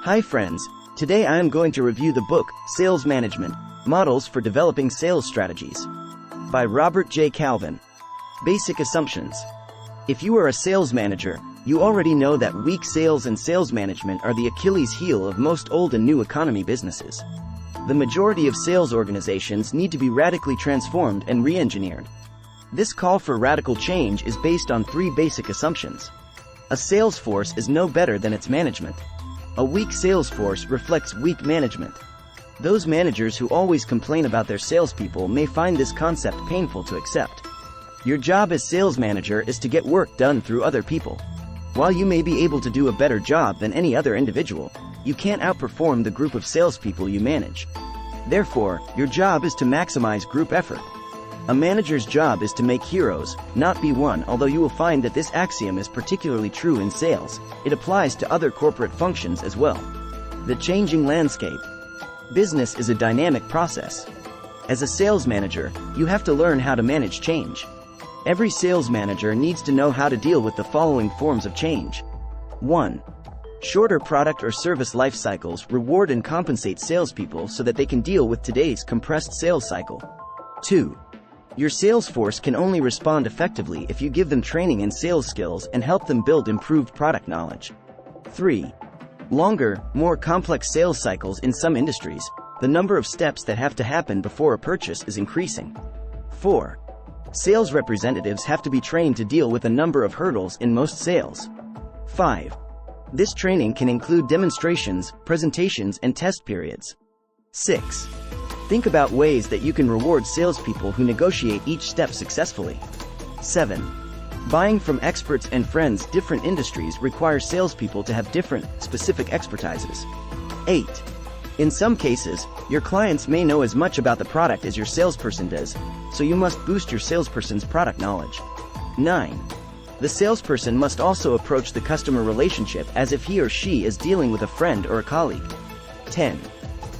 Hi friends, today I am going to review the book, Sales Management, Models for Developing Sales Strategies, by Robert J. Calvin. Basic assumptions. If you are a sales manager, you already know that weak sales and sales management are the Achilles heel of most old and new economy businesses. The majority of sales organizations need to be radically transformed and re-engineered. This call for radical change is based on three basic assumptions. A sales force is no better than its management. A weak sales force reflects weak management. Those managers who always complain about their salespeople may find this concept painful to accept. Your job as sales manager is to get work done through other people. While you may be able to do a better job than any other individual, you can't outperform the group of salespeople you manage. Therefore, your job is to maximize group effort. A manager's job is to make heroes, not be one. Although you will find that this axiom is particularly true in sales, it applies to other corporate functions as well. The changing landscape. Business is a dynamic process. As a sales manager, you have to learn how to manage change. Every sales manager needs to know how to deal with the following forms of change. 1. Shorter product or service life cycles reward and compensate salespeople so that they can deal with today's compressed sales cycle. 2. Your sales force can only respond effectively if you give them training in sales skills and help them build improved product knowledge. 3. Longer, more complex sales cycles. In some industries, the number of steps that have to happen before a purchase is increasing. 4. Sales representatives have to be trained to deal with a number of hurdles in most sales. 5. This training can include demonstrations, presentations, and test periods. 6. Think about ways that you can reward salespeople who negotiate each step successfully. 7. Buying from experts and friends. Different industries require salespeople to have different, specific expertises. 8. In some cases, your clients may know as much about the product as your salesperson does, so you must boost your salesperson's product knowledge. 9. The salesperson must also approach the customer relationship as if he or she is dealing with a friend or a colleague. 10.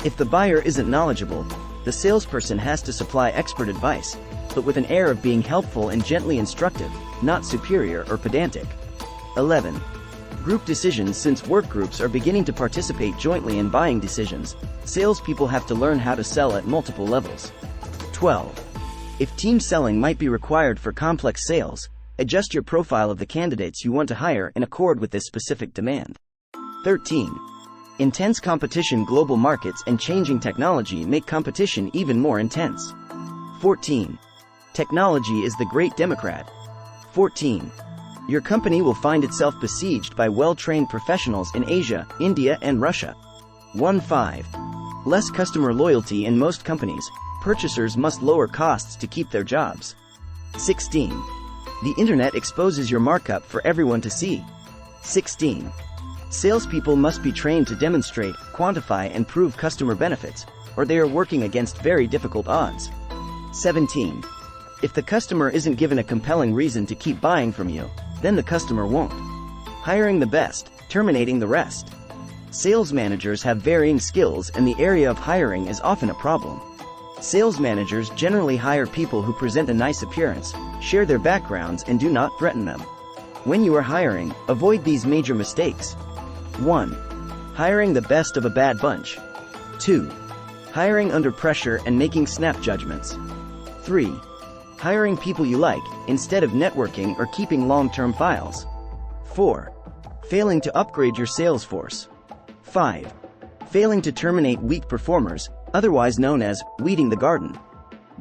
If the buyer isn't knowledgeable, the salesperson has to supply expert advice, but with an air of being helpful and gently instructive, not superior or pedantic. 11. Group decisions. Since work groups are beginning to participate jointly in buying decisions, salespeople have to learn how to sell at multiple levels. 12. If team selling might be required for complex sales, adjust your profile of the candidates you want to hire in accord with this specific demand. 13. Intense competition. Global markets and changing technology make competition even more intense. 14. Technology is the great democrat. 14. Your company will find itself besieged by well-trained professionals in Asia, India, and Russia. 15. Less customer loyalty. In most companies, purchasers must lower costs to keep their jobs. 16. The internet exposes your markup for everyone to see. 16. Salespeople must be trained to demonstrate, quantify, and prove customer benefits, or they are working against very difficult odds. 17. If the customer isn't given a compelling reason to keep buying from you, then the customer won't. Hiring the best, terminating the rest. Sales managers have varying skills, and the area of hiring is often a problem. Sales managers generally hire people who present a nice appearance, share their backgrounds, and do not threaten them. When you are hiring, avoid these major mistakes. 1. Hiring the best of a bad bunch. 2. Hiring under pressure and making snap judgments. 3. Hiring people you like, instead of networking or keeping long-term files. 4. Failing to upgrade your sales force. 5. Failing to terminate weak performers, otherwise known as weeding the garden.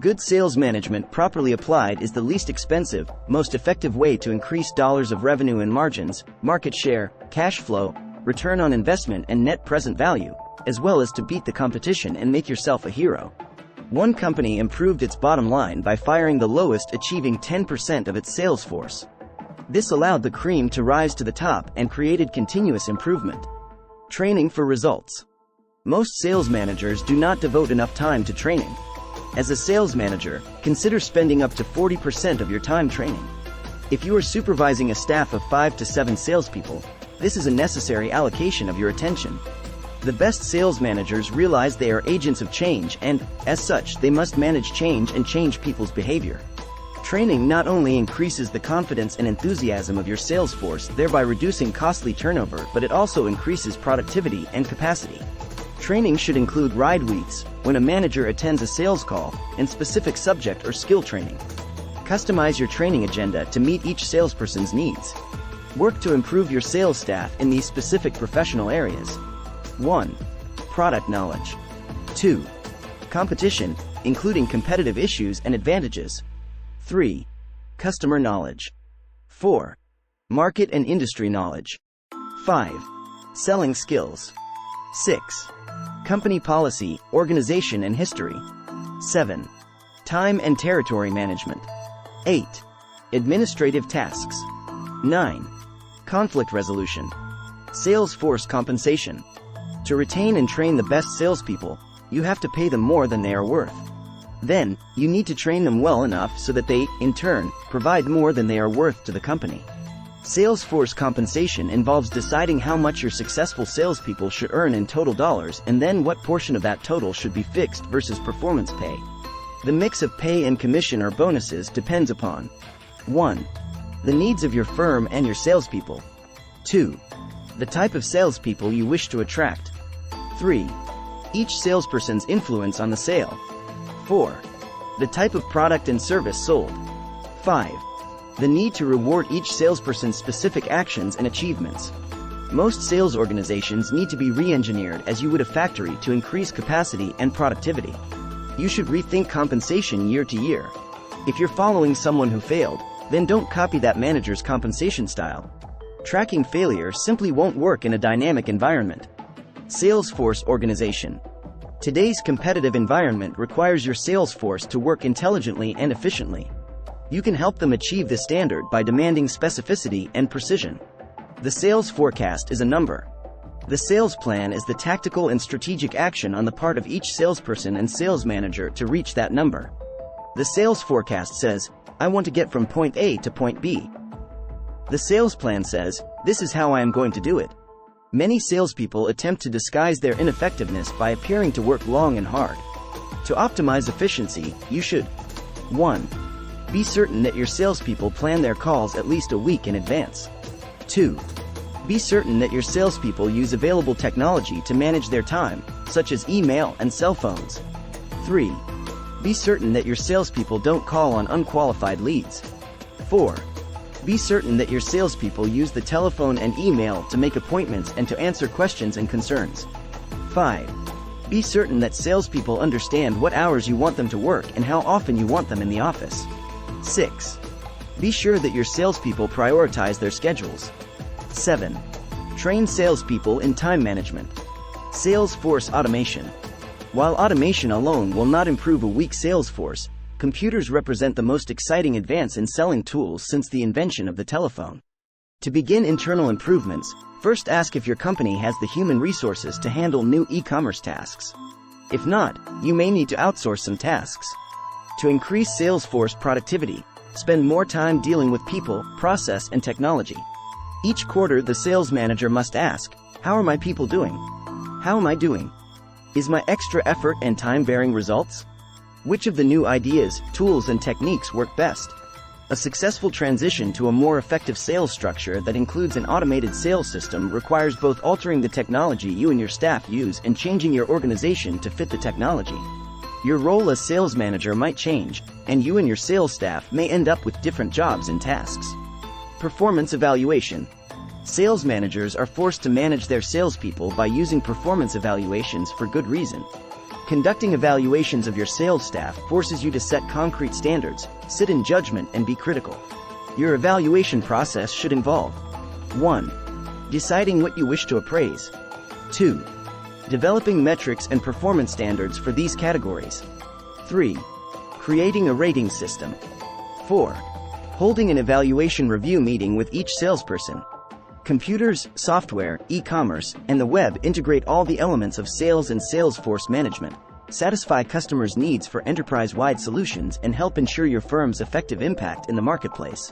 Good sales management properly applied is the least expensive, most effective way to increase dollars of revenue and margins, market share, cash flow, return on investment, and net present value, as well as to beat the competition and make yourself a hero. One company improved its bottom line by firing the lowest, achieving 10% of its sales force. This allowed the cream to rise to the top and created continuous improvement. Training for results. Most sales managers do not devote enough time to training. As a sales manager, consider spending up to 40% of your time training. If you are supervising a staff of 5 to 7 salespeople, this is a necessary allocation of your attention. The best sales managers realize they are agents of change and, as such, they must manage change and change people's behavior. Training not only increases the confidence and enthusiasm of your sales force, thereby reducing costly turnover, but it also increases productivity and capacity. Training should include ride weeks, when a manager attends a sales call, and specific subject or skill training. Customize your training agenda to meet each salesperson's needs. Work to improve your sales staff in these specific professional areas. 1. Product knowledge. 2. Competition, including competitive issues and advantages. 3. Customer knowledge. 4. Market and industry knowledge. 5. Selling skills. 6. Company policy, organization and history. 7. Time and territory management. 8. Administrative tasks. 9. Conflict resolution. Sales force compensation. To retain and train the best salespeople, you have to pay them more than they are worth. Then, you need to train them well enough so that they, in turn, provide more than they are worth to the company. Sales force compensation involves deciding how much your successful salespeople should earn in total dollars and then what portion of that total should be fixed versus performance pay. The mix of pay and commission or bonuses depends upon 1. The needs of your firm and your salespeople. 2. The type of salespeople you wish to attract. 3. Each salesperson's influence on the sale. 4. The type of product and service sold. 5. The need to reward each salesperson's specific actions and achievements. Most sales organizations need to be re-engineered as you would a factory to increase capacity and productivity. You should rethink compensation year to year. If you're following someone who failed, then don't copy that manager's compensation style. Tracking failure simply won't work in a dynamic environment. Sales force organization. Today's competitive environment requires your sales force to work intelligently and efficiently. You can help them achieve this standard by demanding specificity and precision. The sales forecast is a number. The sales plan is the tactical and strategic action on the part of each salesperson and sales manager to reach that number. The sales forecast says, I want to get from point A to point B. The sales plan says, this is how I am going to do it. Many salespeople attempt to disguise their ineffectiveness by appearing to work long and hard. To optimize efficiency, you should 1. Be certain that your salespeople plan their calls at least a week in advance. 2. Be certain that your salespeople use available technology to manage their time, such as email and cell phones. 3. Be certain that your salespeople don't call on unqualified leads. 4. Be certain that your salespeople use the telephone and email to make appointments and to answer questions and concerns. 5. Be certain that salespeople understand what hours you want them to work and how often you want them in the office. 6. Be sure that your salespeople prioritize their schedules. 7. Train salespeople in time management. Sales force automation. While automation alone will not improve a weak sales force, computers represent the most exciting advance in selling tools since the invention of the telephone. To begin internal improvements, first ask if your company has the human resources to handle new e-commerce tasks. If not, you may need to outsource some tasks. To increase sales force productivity, spend more time dealing with people, process, and technology. Each quarter, the sales manager must ask, how are my people doing? How am I doing? Is my extra effort and time bearing results? Which of the new ideas, tools, and techniques work best? A successful transition to a more effective sales structure that includes an automated sales system requires both altering the technology you and your staff use and changing your organization to fit the technology. Your role as sales manager might change, and you and your sales staff may end up with different jobs and tasks. Performance evaluation. Sales managers are forced to manage their salespeople by using performance evaluations for good reason. Conducting evaluations of your sales staff forces you to set concrete standards, sit in judgment, and be critical. Your evaluation process should involve 1. Deciding what you wish to appraise. 2. Developing metrics and performance standards for these categories. 3. Creating a rating system. 4. Holding an evaluation review meeting with each salesperson. Computers, software, e-commerce, and the web integrate all the elements of sales and sales force management, satisfy customers' needs for enterprise-wide solutions, and help ensure your firm's effective impact in the marketplace.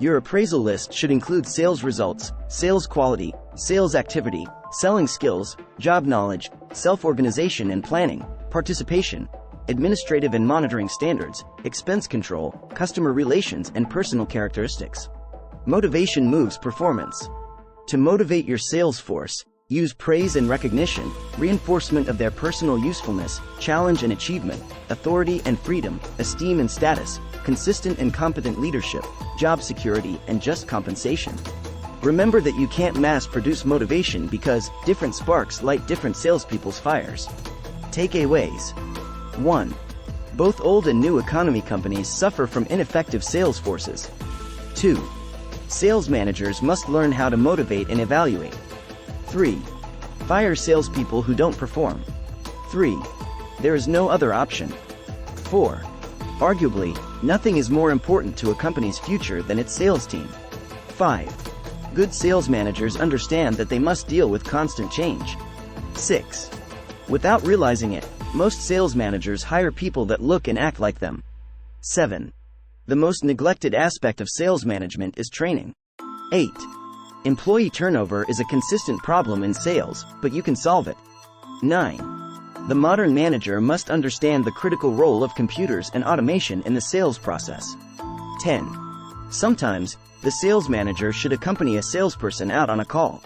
Your appraisal list should include sales results, sales quality, sales activity, selling skills, job knowledge, self-organization and planning, participation, administrative and monitoring standards, expense control, customer relations, and personal characteristics. Motivation moves performance. To motivate your sales force, use praise and recognition, reinforcement of their personal usefulness, challenge and achievement, authority and freedom, esteem and status, consistent and competent leadership, job security, and just compensation. Remember that you can't mass-produce motivation because different sparks light different salespeople's fires. Takeaways. 1. Both old and new economy companies suffer from ineffective sales forces. 2. Sales managers must learn how to motivate and evaluate. 3. Fire salespeople who don't perform. 3. There is no other option. 4. Arguably, nothing is more important to a company's future than its sales team. 5. Good sales managers understand that they must deal with constant change. 6. Without realizing it, most sales managers hire people that look and act like them. 7. The most neglected aspect of sales management is training. 8. Employee turnover is a consistent problem in sales, but you can solve it. 9. The modern manager must understand the critical role of computers and automation in the sales process. 10. Sometimes, the sales manager should accompany a salesperson out on a call.